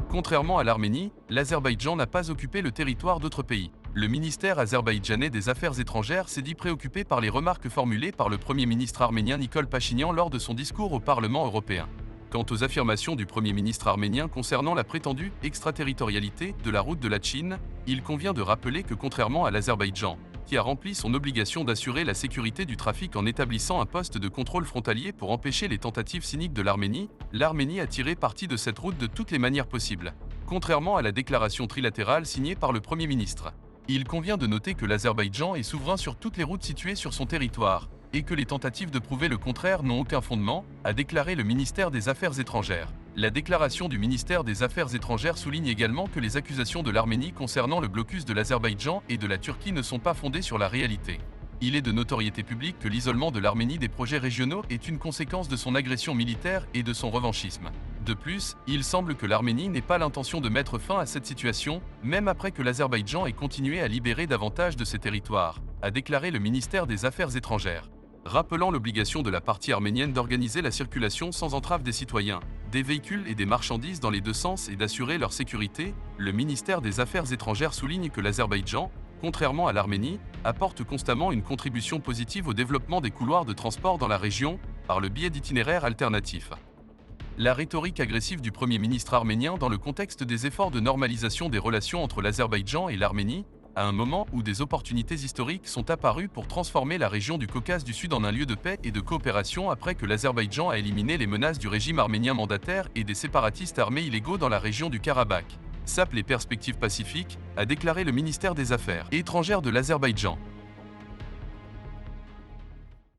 Contrairement à l'Arménie, l'Azerbaïdjan n'a pas occupé le territoire d'autres pays. Le ministère azerbaïdjanais des Affaires étrangères s'est dit préoccupé par les remarques formulées par le Premier ministre arménien Nikol Pachinian lors de son discours au Parlement européen. Quant aux affirmations du Premier ministre arménien concernant la prétendue extraterritorialité de la route de la Chine, il convient de rappeler que contrairement à l'Azerbaïdjan, qui a rempli son obligation d'assurer la sécurité du trafic en établissant un poste de contrôle frontalier pour empêcher les tentatives cyniques de l'Arménie a tiré parti de cette route de toutes les manières possibles, contrairement à la déclaration trilatérale signée par le Premier ministre. Il convient de noter que l'Azerbaïdjan est souverain sur toutes les routes situées sur son territoire, et que les tentatives de prouver le contraire n'ont aucun fondement, a déclaré le ministère des Affaires étrangères. La déclaration du ministère des Affaires étrangères souligne également que les accusations de l'Arménie concernant le blocus de l'Azerbaïdjan et de la Turquie ne sont pas fondées sur la réalité. Il est de notoriété publique que l'isolement de l'Arménie des projets régionaux est une conséquence de son agression militaire et de son revanchisme. De plus, il semble que l'Arménie n'ait pas l'intention de mettre fin à cette situation, même après que l'Azerbaïdjan ait continué à libérer davantage de ses territoires, a déclaré le ministère des Affaires étrangères. Rappelant l'obligation de la partie arménienne d'organiser la circulation sans entrave des citoyens, des véhicules et des marchandises dans les deux sens et d'assurer leur sécurité, le ministère des Affaires étrangères souligne que l'Azerbaïdjan, contrairement à l'Arménie, apporte constamment une contribution positive au développement des couloirs de transport dans la région, par le biais d'itinéraires alternatifs. La rhétorique agressive du Premier ministre arménien dans le contexte des efforts de normalisation des relations entre l'Azerbaïdjan et l'Arménie, à un moment où des opportunités historiques sont apparues pour transformer la région du Caucase du Sud en un lieu de paix et de coopération après que l'Azerbaïdjan a éliminé les menaces du régime arménien mandataire et des séparatistes armés illégaux dans la région du Karabakh. Sape les perspectives pacifiques, a déclaré le ministère des Affaires étrangères de l'Azerbaïdjan.